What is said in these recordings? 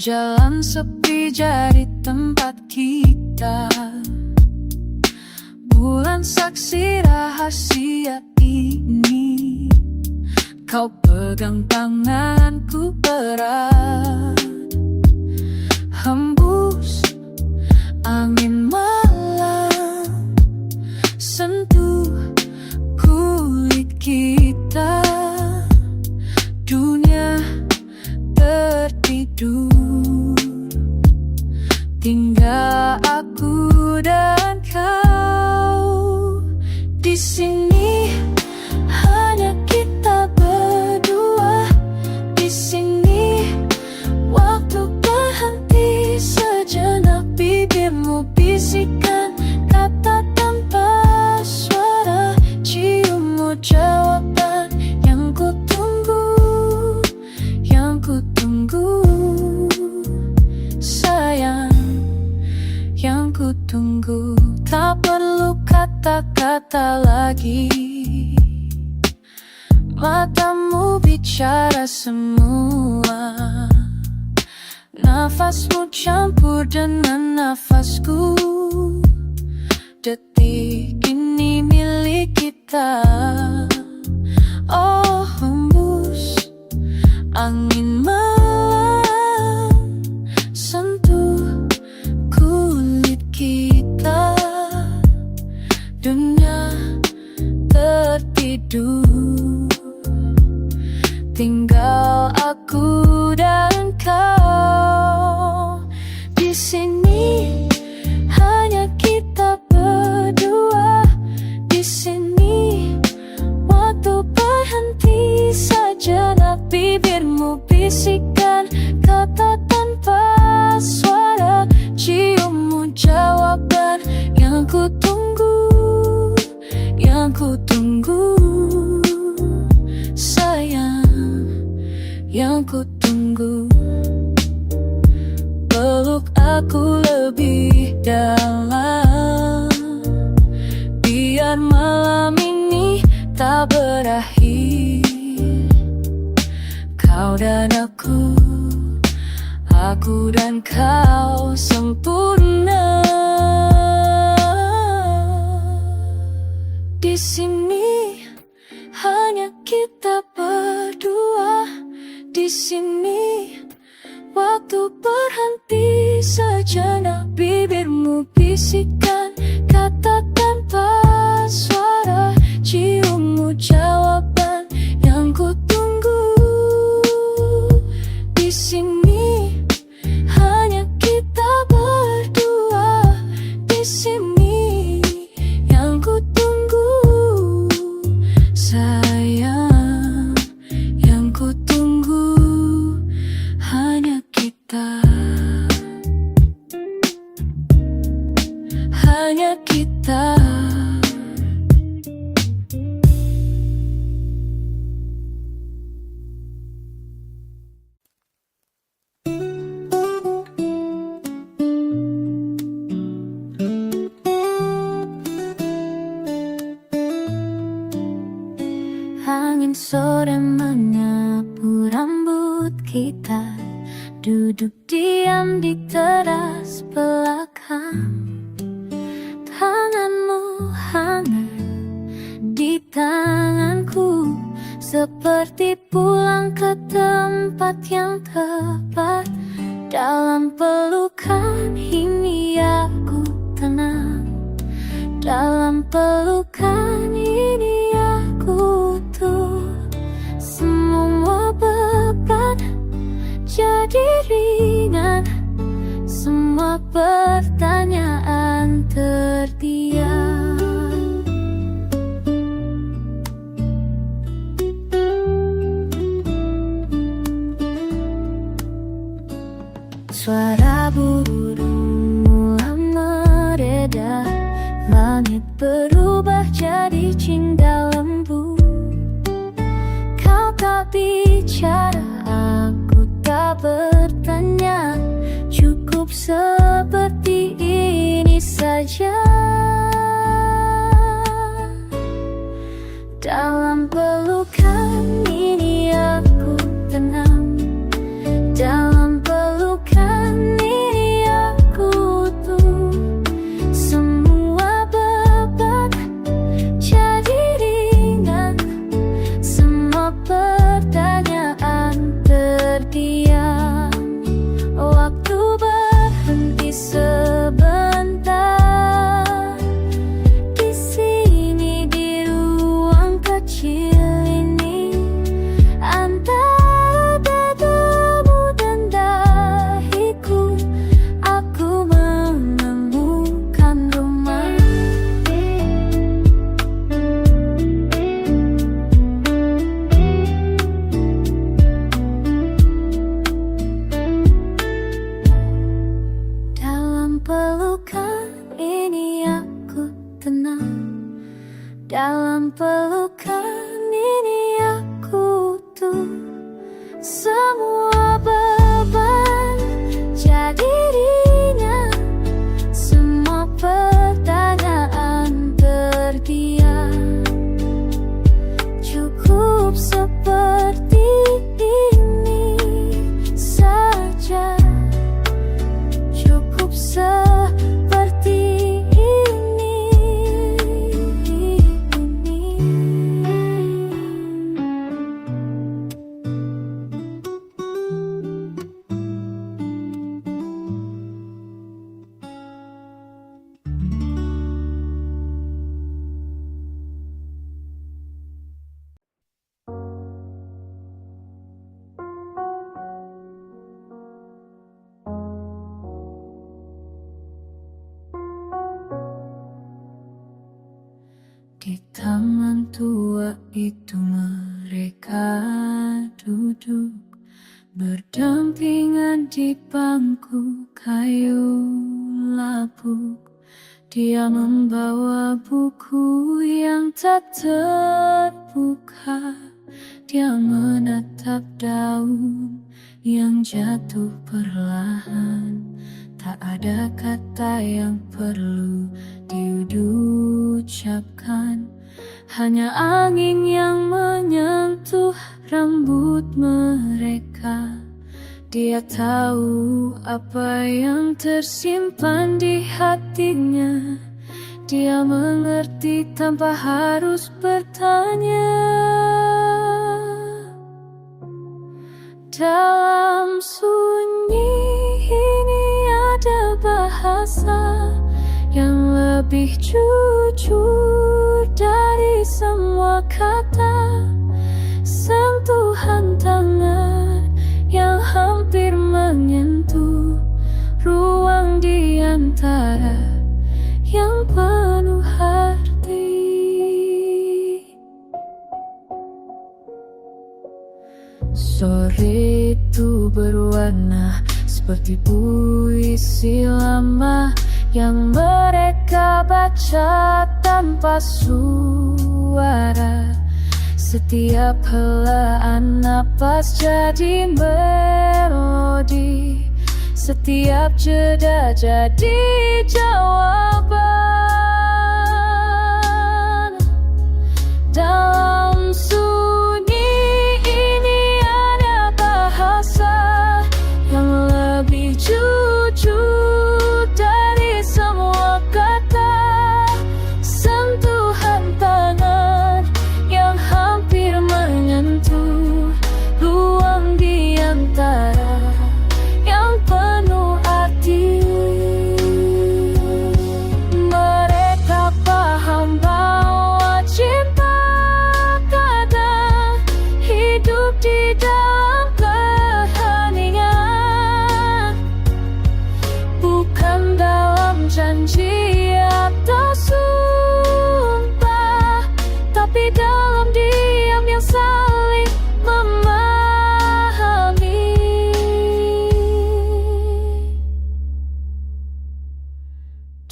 Jalan sepi jadi tempat kita, bulan saksi rahasia ini. Kau pegang tanganku erat, hembus angin malam, sentuh kulit kita. Dunia tertidur, tinggal aku dan kau. Di sini hanya kita berdua. Di sini waktu berhenti sejenak. Bibirmu bisikan kata tanpa suara, ciummu jawaban yang ku tunggu, yang ku tunggu. Sayang, yang ku tunggu. Tak perlu kata-kata lagi, matamu bicara semua. Nafasmu campur dengan nafasku. Detik ini milik kita. Oh, hembus angin malam, sentuh kulit kita. Dunia tertidur, tinggal aku dan kau. Di sini hanya kita berdua. Di sini waktu berhenti sejenak. Bibirmu bisikan kata tanpa suara, ciummu jawaban yang ku tunggu, yang ku tunggu. Sayang, yang ku tunggu. Peluk aku lebih dalam, biar malam ini tak berakhir. Kau dan aku dan kau sempurna. Di sini hanya kita berdua. Di sini waktu berhenti sejenak. Bibirmu bisikan kata tanpa suara, ciummu jawaban yang ku tunggu. Di sini hanya kita berdua. Di sini yang ku tunggu. Sayang, yang ku tunggu hanya kita. Hanya kita. Angin sore menyapu rambut kita, duduk diam di teras belakang. Tanganmu hangat di tanganku, seperti pulang ke tempat yang tepat. Dalam pelukan ini aku tenang. Dalam pelukan ini aku tuh. Semua beban jadi ringan, semua pertanyaan terdiam. Suara burung mulai mereda, langit berubah jadi cinta lembu. Kau tak bicara, aku tak bertanya, cukup seperti ini saja. Dalam pelukan ini aku tenang. Dalam pelukan taman tua itu mereka duduk berdampingan di bangku kayu lapuk. Dia membawa buku yang tak terbuka. Dia menatap daun yang jatuh perlahan. Tak ada kata yang perlu diucapkan, hanya angin yang menyentuh rambut mereka. Dia tahu apa yang tersimpan di hatinya. Dia mengerti tanpa harus bertanya. Dalam sunyi ini ada bahasa yang lebih jujur dari semua kata. Sentuhan tangan yang hampir menyentuh ruang di antara yang penuh arti. Sore itu berwarna seperti puisi lama yang mereka baca tanpa suara. Setiap helaan napas jadi melodi, setiap jeda jadi jawaban. Dalam sunyi ini ada bahasa yang lebih jujur dari semua kata. Sentuhan tangan yang hampir menyentuh ruang di antara yang penuh arti. Mereka paham bahwa cinta kadang hidup di dalam keheningan, bukan dalam janji atau sumpah, tapi dalam diam yang saling memahami.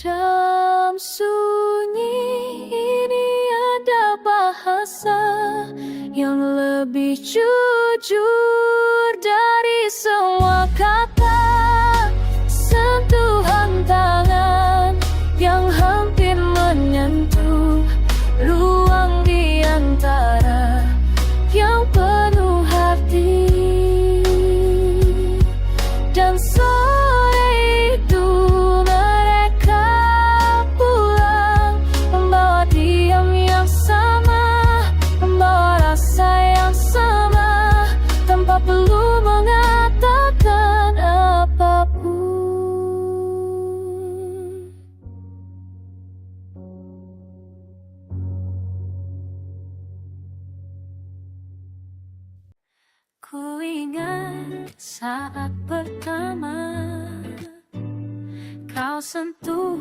Dalam sunyi ini ada bahasa yang lebih jujur dari semua kata. Sentuhan tangan yang hampir menyentuh ruang di antara yang penuh arti. Dan sore itu mereka pulang, membawa diam yang sama, membawa rasa yang sama, tanpa perlu mengatakan apapun. Ku ingat saat pertama kau sentuh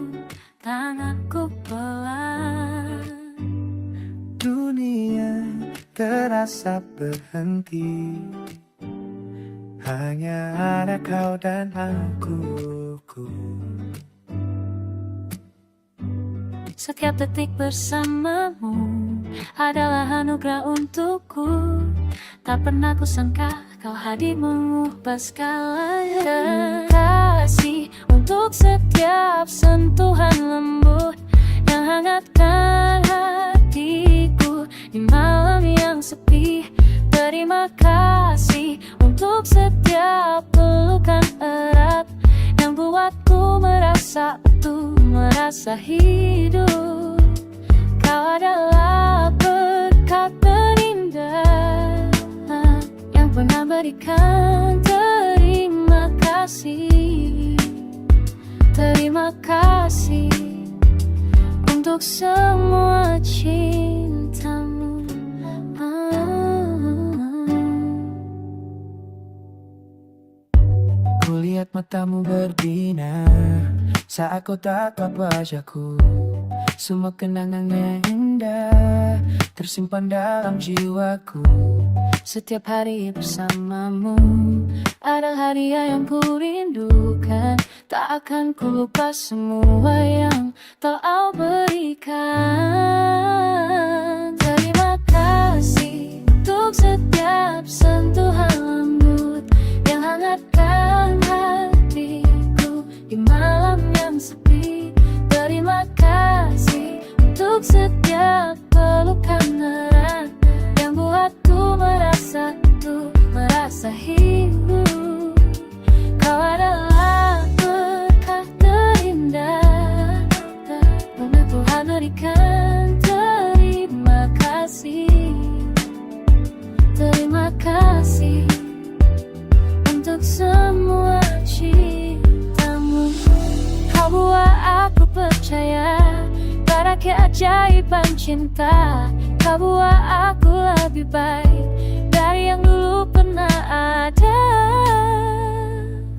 tanganku pelan. Dunia terasa berhenti, hanya ada kau dan aku. Setiap detik bersamamu adalah anugerah untukku. Tak pernah kusangka kau hadir mengubah segalanya. Kasih untuk setiap sentuhan lembut yang hangatkan hatiku di malam yang sepi. Terima kasih untuk setiap pelukan erat yang buatku merasa utuh, merasa hidup. Kau adalah berkat terindah yang pernah berikan. Terima kasih, terima kasih untuk semua cintamu. Kulihat matamu berbinar saat kau tatap wajahku. Semua kenangannya indah terindah tersimpan dalam jiwaku. Setiap hari bersamamu ada hadiah yang ku rindukan. Tak akan ku lupa semua yang telah berikan. Terima kasih untuk setiap sentuhan lembut yang hangatkan hatiku di malam yang sepi. Terima kasih untuk setiap pelukan erat yang buatku merasa hidup. Kau adalah berkah terindah yang Tuhan berikan. Terima kasih, terima kasih untuk semua cintamu. Kau buat aku percaya pada keajaiban cinta. Kau buat aku lebih baik dari yang dulu pernah ada.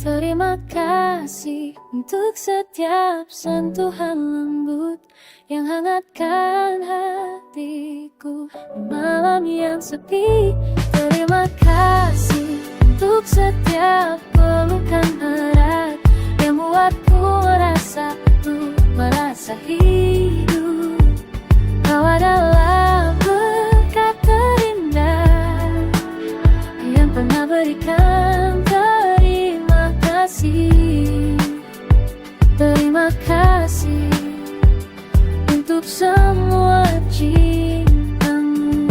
Terima kasih untuk setiap sentuhan lembut yang hangatkan hatiku di malam yang sepi. Terima kasih untuk setiap pelukan erat yang buatku merasa hidup. Kau adalah berkat terindah yang pernah berikan. Terima kasih, terima kasih untuk semua cintamu.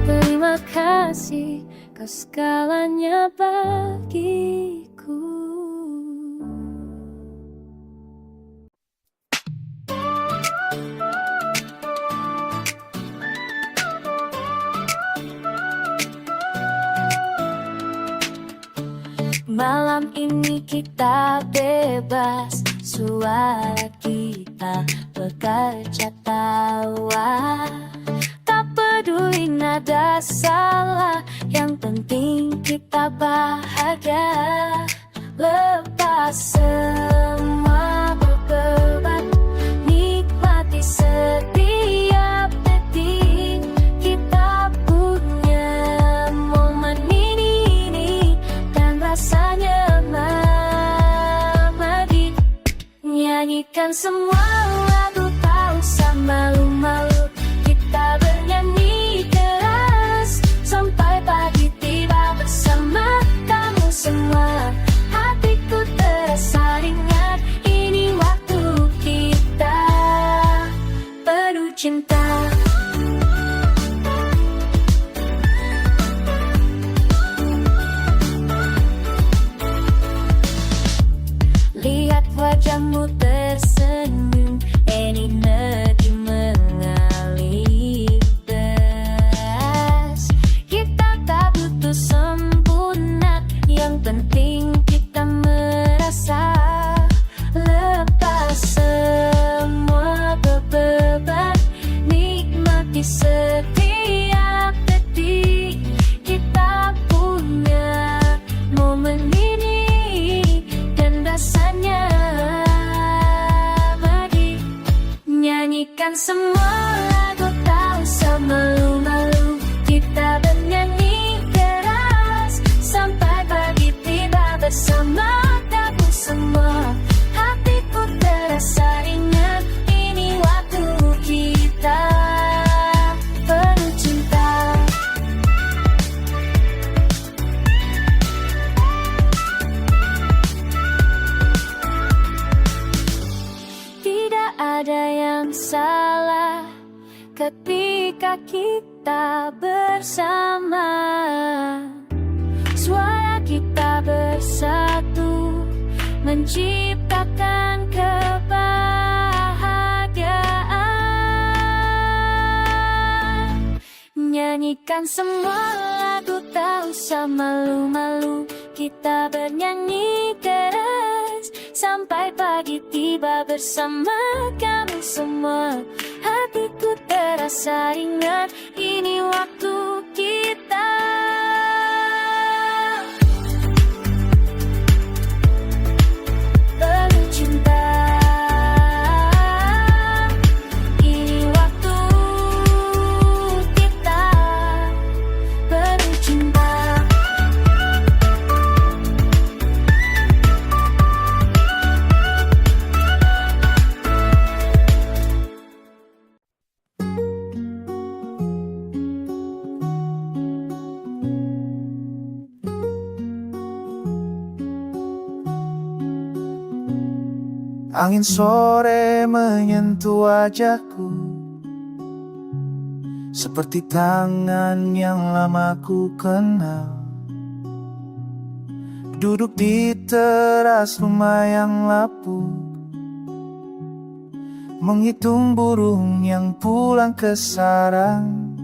Terima kasih, kau segalanya bagiku. Malam ini kita bebas, suara kita bekerja tawa. Tak peduli nada salah, yang penting kita bahagia. Lepas semua beban, nikmati setiap detik. Kita punya momen ini dan rasanya abadi. Nyanyikan semua lagu, tak usah malu-malu. Kita bernyanyi keras sampai pagi tiba bersama kamu semua. Hatiku terasa ringan, ini waktu kita penuh cinta. Lihat wajahmu tersenyum, energi mengalir deras. Kita tak butuh sempurna, yang penting kita merasa. Lepas semua beban, nikmati setiap detik. Kita punya momen ini dan rasanya abadi. Nyanyikan semua lagu, tak usah malu-malu. Kita bernyanyi keras sampai pagi tiba bersama kamu semua. Hatiku terasa ringan, ini waktu kita penuh cinta. Tidak ada yang salah ketika kita bersama. Suara kita bersatu menciptakan kebahagiaan. Nyanyikan semua lagu, tak usah malu-malu. Kita bernyanyi keras sampai pagi tiba bersama kamu semua. Hatiku terasa ringan, ini waktu kita Angin sore menyentuh wajahku, seperti tangan yang lama ku kenal. Duduk di teras rumah yang lapuk, menghitung burung yang pulang ke sarang.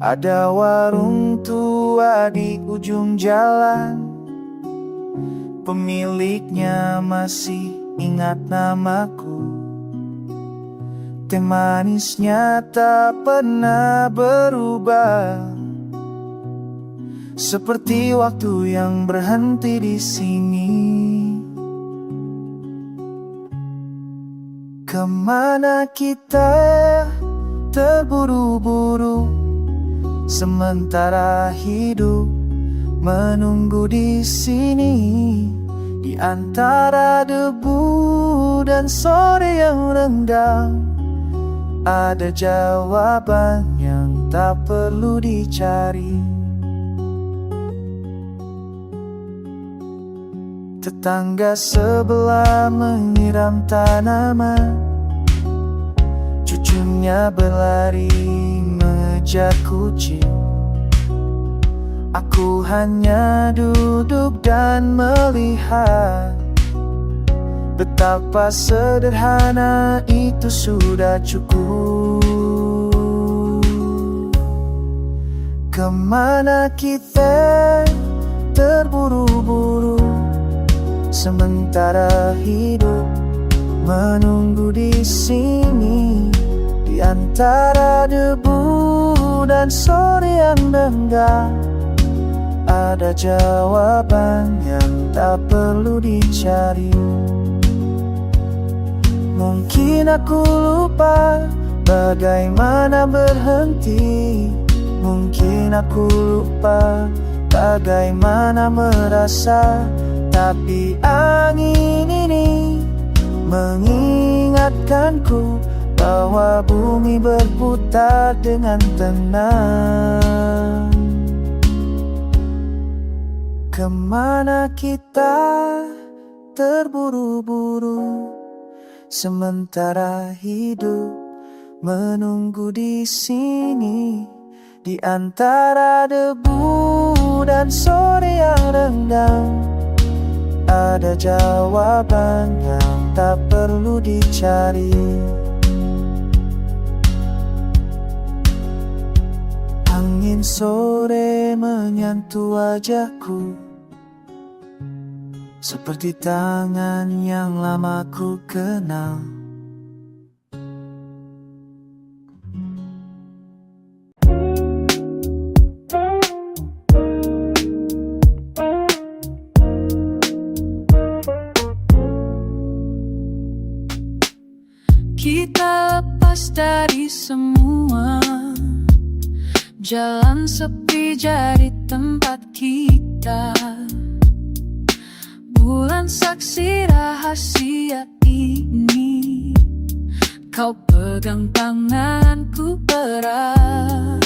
Ada warung tua di ujung jalan, pemiliknya masih ingat namaku. Teh manisnya tak pernah berubah, seperti waktu yang berhenti di sini. Kemana kita terburu-buru, sementara hidup menunggu di sini. Di antara debu dan sore yang renggang, ada jawaban yang tak perlu dicari. Tetangga sebelah menyiram tanaman, cucunya berlari mengejar kucing. Aku hanya duduk dan melihat, betapa sederhana itu sudah cukup. Kemana kita terburu-buru, sementara hidup menunggu di sini. Di antara debu dan sore yang renggang, ada jawaban yang tak perlu dicari. Mungkin aku lupa bagaimana berhenti, mungkin aku lupa bagaimana merasa. Tapi angin ini mengingatkanku bahwa bumi berputar dengan tenang. Kemana kita terburu-buru, sementara hidup menunggu di sini. Di antara debu dan sore yang renggang, ada jawaban yang tak perlu dicari. Angin sore menyentuh wajahku, seperti tangan yang lama ku kenal. Kita lepas dari semua, jalan sepi jadi tempat kita. Bulan saksi rahasia ini, kau pegang tanganku erat.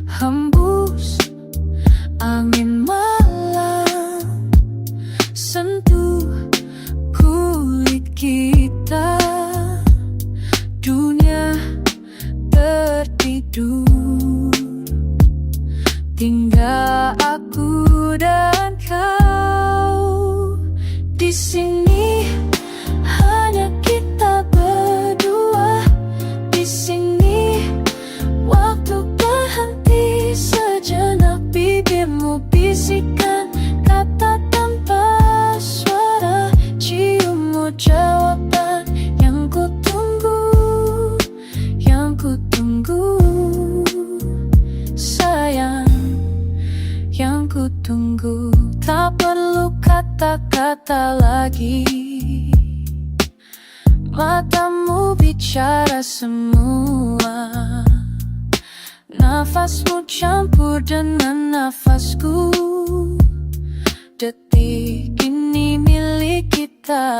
Hembus angin malam, sentuh kulit kita. Dunia tertidur, tinggal aku dan kau. Di sini hanya kita berdua. Di sini waktu berhenti sejenak. Bibirmu bisikkan kata tanpa suara, ciummu jawaban yang ku tunggu, yang ku tunggu. Sayang, yang ku tunggu. Tak perlu kata-kata lagi, matamu bicara semua. Nafasmu campur dengan nafasku. Detik ini milik kita.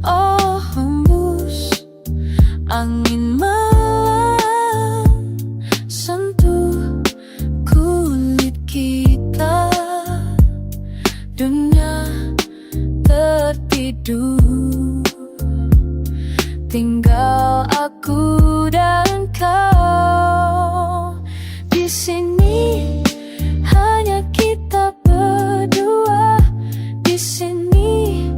Oh, hembus angin malam, sentuh kulit kita. Dunia tinggal aku dan kau. Di sini hanya kita berdua. Di sini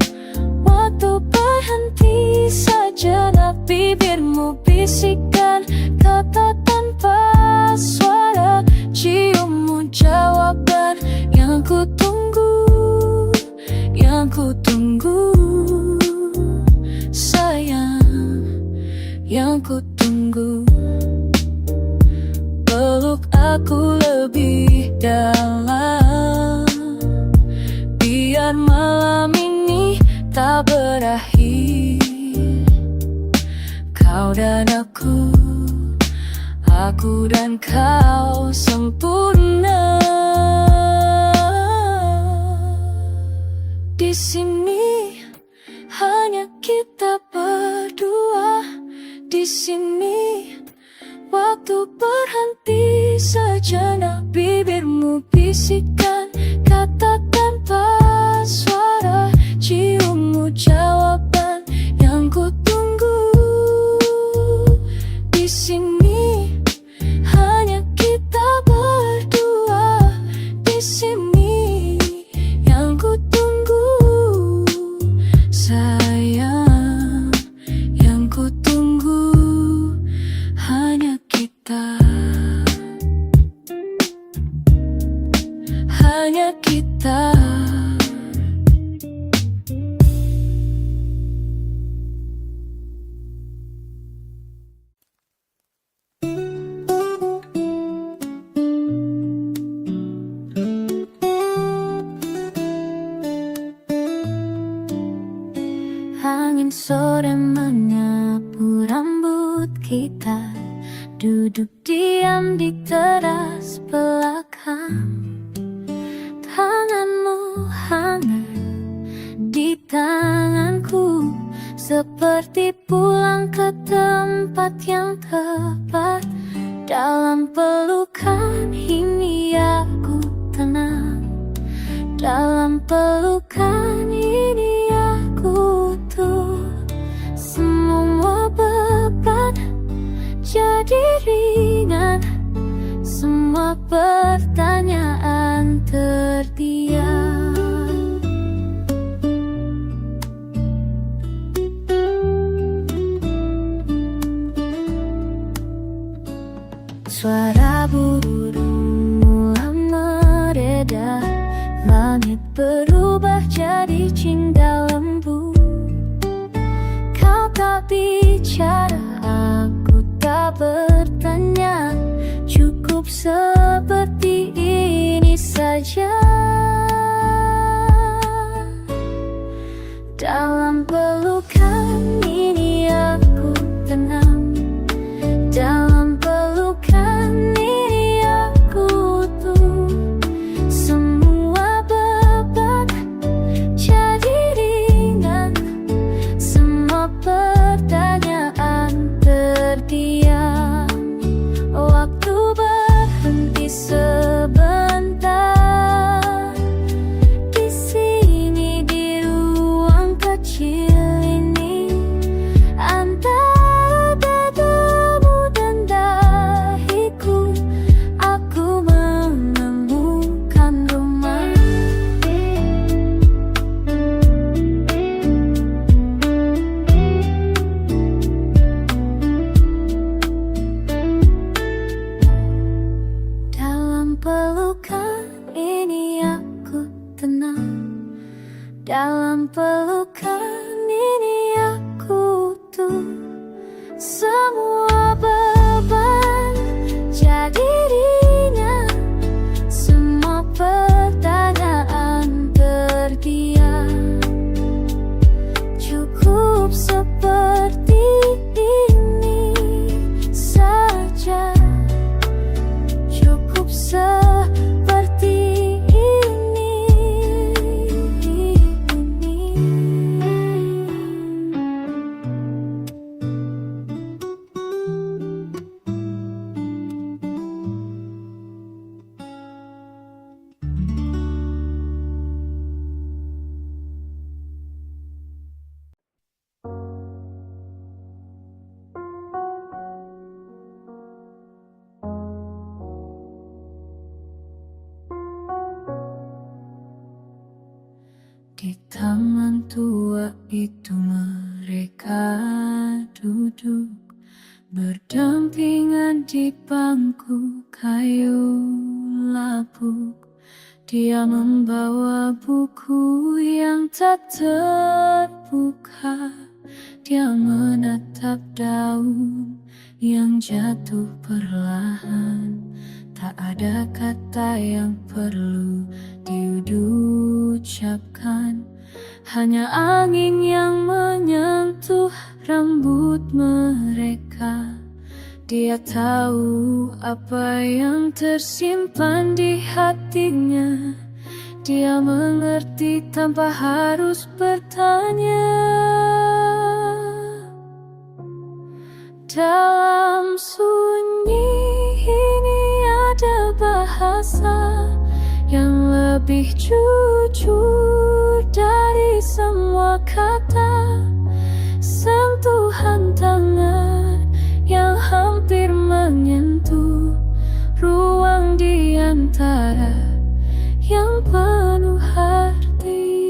waktu berhenti sejenak. Bibirmu bisikan kata tanpa suara. Ciummu jawaban yang ku tunggu, yang ku tunggu. Sayang, yang ku tunggu. Peluk aku lebih dalam, biar malam ini tak berakhir. Kau dan aku dan kau sempurna. Di sini hanya kita berdua. Di sini waktu berhenti sejenak. Bibirmu bisikan kata tanpa suara. Ciummu jawaban yang ku tunggu. Di sini hanya kita berdua. Di sini yang ku tunggu. Sayang, yang ku tunggu hanya kita. Hanya kita. Angin sore menyapu rambut kita. Duduk diam di teras belakang. Tanganmu hangat di tanganku, seperti pulang ke tempat yang tepat. Dalam pelukan ini aku tenang. Dalam pelukan ini aku tuh. Semua beban jadi ringan. Semua pertanyaan terdiam. Suara burung mulai mereda. Langit berubah jadi jingga lembu. Kau tak bicara, aku tak bertanya. Cukup seperti ini saja. Dalam pelukan ini aku tenang. Dalam pelukan ini aku tuh. Semua beban jadi ringan. Semua pertanyaan terdiam. Waktu berhenti sebentar. Di sini di ruang kecil ini. Antara dadamu dan dahiku, aku menemukan rumah. Dalam pelukan ini aku tenang. Dalam pelukan ini aku tuh. Semua beban jadi ringan. Semua pertanyaan terdiam. Cukup seperti ini saja. Cukup seperti ini. taman tua itu mereka duduk berdampingan di bangku kayu lapuk. Dia membawa buku yang tak terbuka. Dia menatap daun yang jatuh perlahan. Tak ada kata yang perlu diucapkan, hanya angin yang menyentuh rambut mereka. Dia tahu apa yang tersimpan di hatinya. Dia mengerti tanpa harus bertanya. Dalam sunyi ini ada bahasa yang lebih jujur dari semua kata. Sentuhan tangan yang hampir menyentuh ruang di antara yang penuh arti.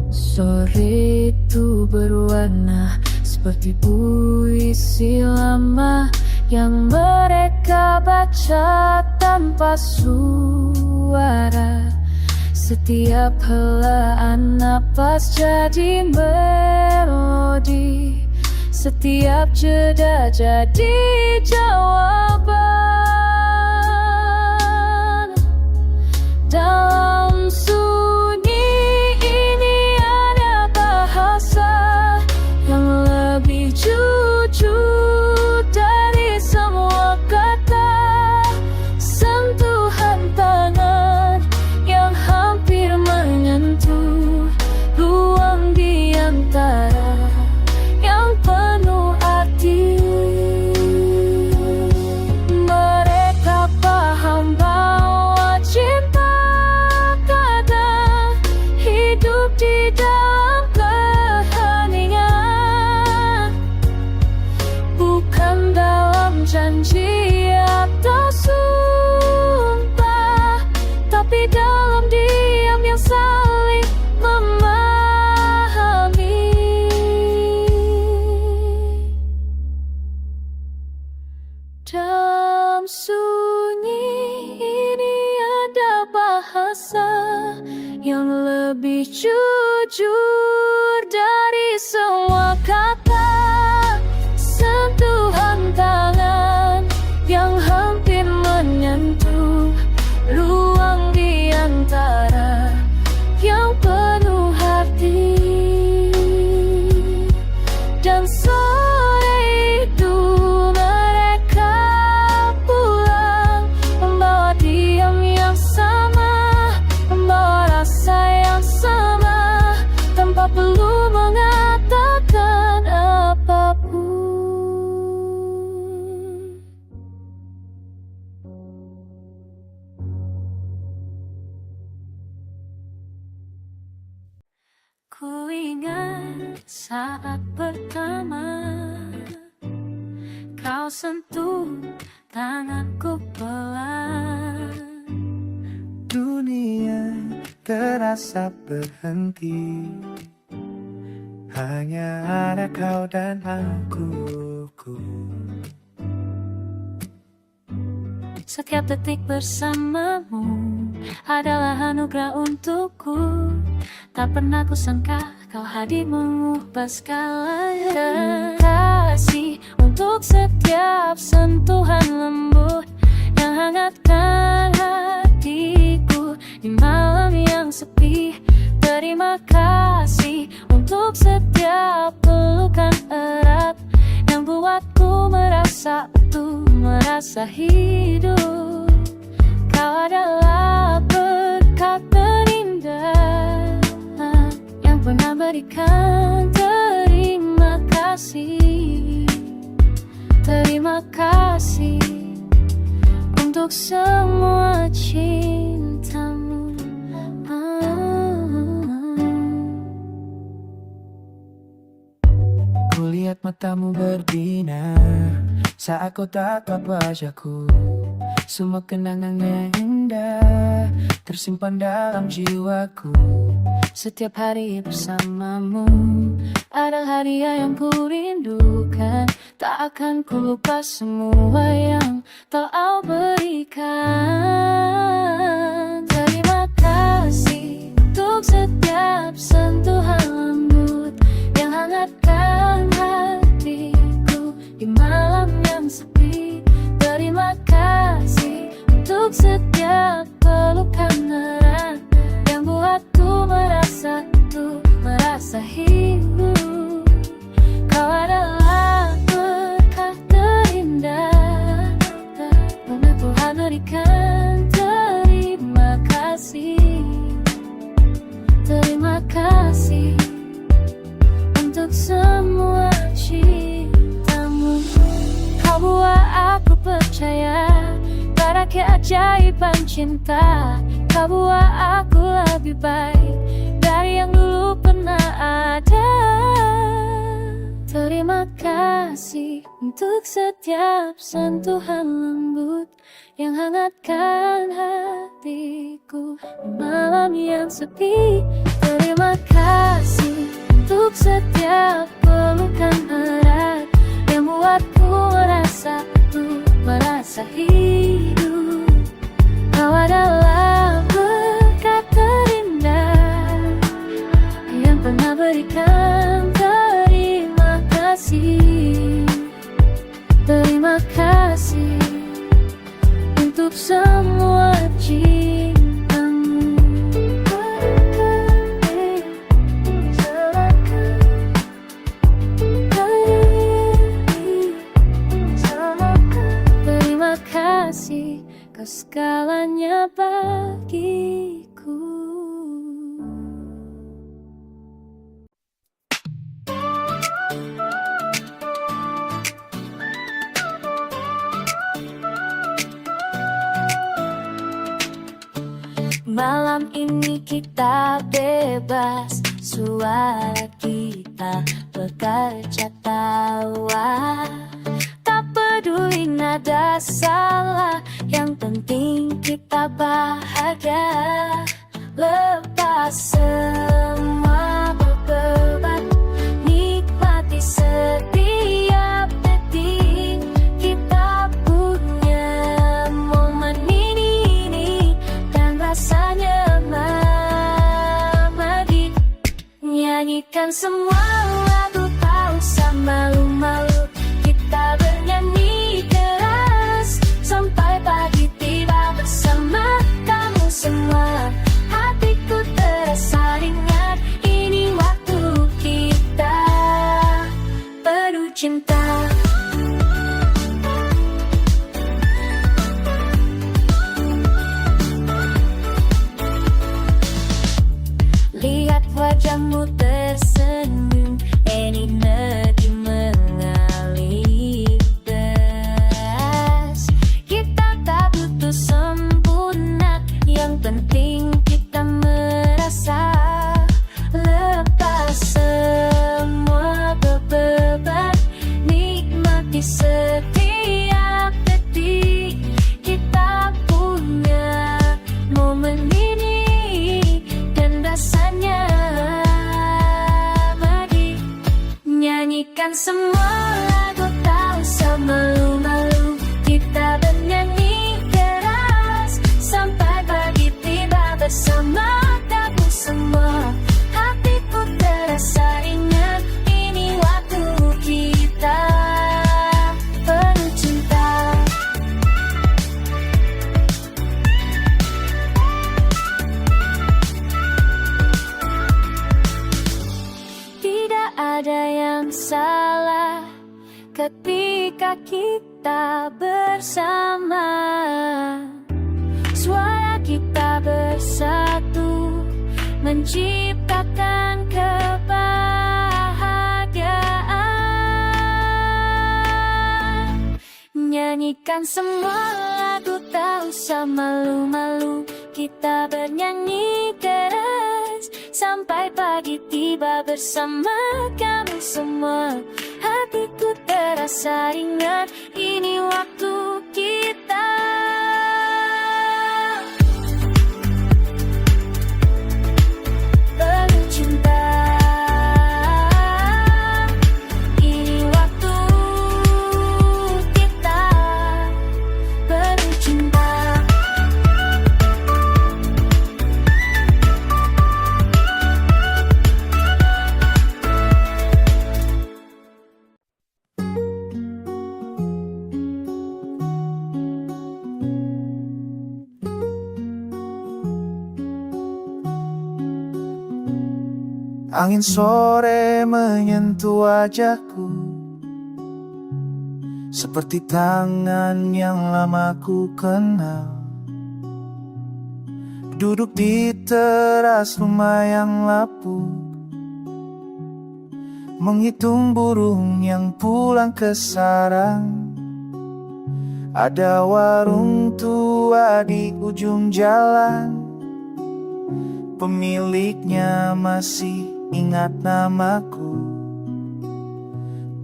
Sore itu berwarna seperti puisi lama yang mereka baca tanpa suara. Setiap helaan napas jadi melodi, setiap jeda jadi jawaban. Dalam sunyi ini ada bahasa yang lebih jujur dari semua kata. Sentuhan tangan yang hampir menyentuh ruang di antara yang penuh arti. Mereka paham bahwa cinta kadang hidup di dalam keheningan, bukan dalam janji atau sumpah, tapi dalam diam yang saling memahami. Dalam sunyi ini ada bahasa yang lebih jujur dari semua kata. Sentuhan tangan yang hampir menyentuh ruang di antara yang penuh arti. Dan sore itu mereka pulang, membawa diam yang sama, membawa rasa yang sama, tanpa perlu mengatakan apapun. Ku ingat saat pertama kau sentuh tanganku pelan. Dunia terasa berhenti, hanya ada kau dan aku. Setiap detik bersamamu adalah anugerah untukku. Tak pernah kusangka kau hadir mengubah segalanya. Kasih untuk setiap sentuhan lembut yang hangatkan hatiku di malam yang sepi. Terima kasih untuk setiap pelukan erat yang buatku merasa utuh, merasa hidup. Kau adalah berkat terindah yang pernah berikan. Terima kasih, terima kasih untuk semua cintamu. Kulihat matamu berbinar saat kau tatap wajahku. Semua kenangannya indah tersimpan dalam jiwaku. Setiap hari bersamamu adalah hadiah yang ku rindukan. Tak akan ku lupa semua yang telah berikan. Terima kasih untuk setiap sentuhan lembut yang hangatkan hatiku di malam yang sepi. Terima kasih untuk setiap pelukan erat yang buatku merasa hidup. Kau adalah berkah terindah, tak pernah Tuhan berikan. Terima kasih, terima kasih untuk semua cintamu. Kau buat aku percaya pada keajaiban cinta. Kau buat aku lebih baik dari yang dulu pernah ada. Terima kasih untuk setiap sentuhan lembut yang hangatkan hatiku di malam yang sepi. Terima kasih untuk setiap pelukan erat yang buatku merasa hidup. Kau adalah berkat terindah yang pernah berikan. Terima kasih, terima kasih untuk semua cintamu. Terima kasih, kau segalanya bagiku. Malam ini kita bebas, suara kita bekerja tawa. Tak peduli nada salah, yang penting kita bahagia. Lepas semua beban, nikmati setiap detik. Kita punya momen ini dan rasanya mati. Nyanyikan semua lagu, tak usah malu-malu. Kita bernyanyi keras sampai pagi tiba bersama kamu semua. Hatiku terasa ringan, ini waktu kita penuh cinta. Lihat wajahmu tersenyum, energi mengalir deras. Kita tak butuh sempurna, yang penting kita merasa. Lepas semua beban, nikmati setiap detik. Kita punya momen ini dan rasanya mati. Nyanyikan semua lagu, tak usah malu-malu. Kita bernyanyi keras sampai pagi tiba bersama kamu semua. Hatiku terasa ringan, ini waktu kita penuh cinta. Tidak ada yang salah ketika kita bersama. Suara kita bersatu menciptakan kebahagiaan. Nyanyikan semua lagu, tak usah malu-malu. Kita bernyanyi keras sampai pagi tiba bersama kamu semua. Hatiku terasa ringan, ini waktu kita Angin sore menyentuh wajahku, seperti tangan yang lama ku kenal. Duduk di teras rumah yang lapuk, menghitung burung yang pulang ke sarang. Ada warung tua di ujung jalan, pemiliknya masih ingat namaku.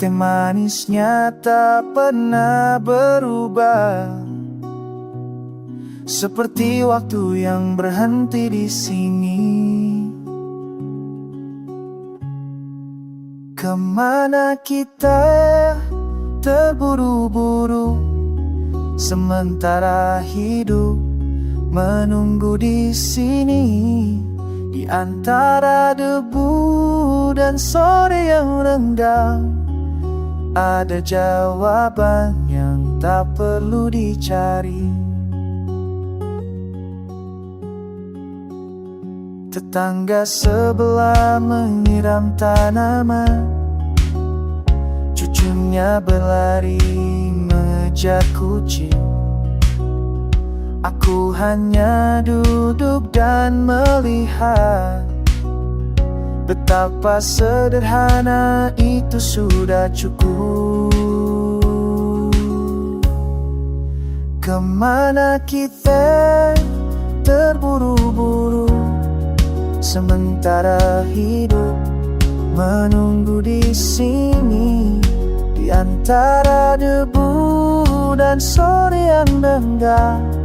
Teh manisnya tak pernah berubah, seperti waktu yang berhenti di sini. Kemana kita terburu-buru, sementara hidup menunggu di sini. Di antara debu dan sore yang renggang, ada jawaban yang tak perlu dicari. Tetangga sebelah menyiram tanaman, cucunya berlari mengejar kucing. Aku hanya duduk dan melihat, betapa sederhana itu sudah cukup. Kemana kita terburu-buru, sementara hidup menunggu di sini. Di antara debu dan sore yang renggang,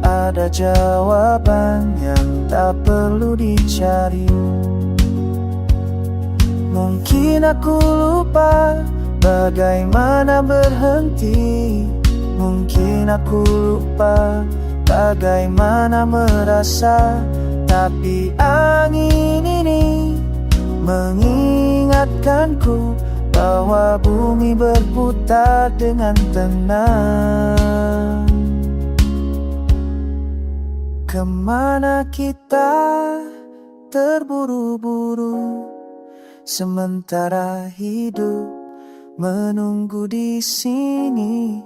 ada jawaban yang tak perlu dicari. Mungkin aku lupa bagaimana berhenti, mungkin aku lupa bagaimana merasa. Tapi angin ini mengingatkanku bahwa bumi berputar dengan tenang. Kemana kita terburu-buru, sementara hidup menunggu di sini.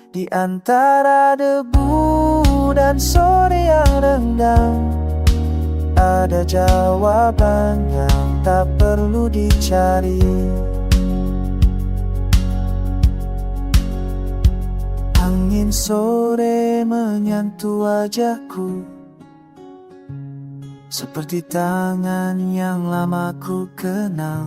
Di antara debu dan sore yang renggang, ada jawaban yang tak perlu dicari. Angin sore menyentuh wajahku, seperti tangan yang lama ku kenal.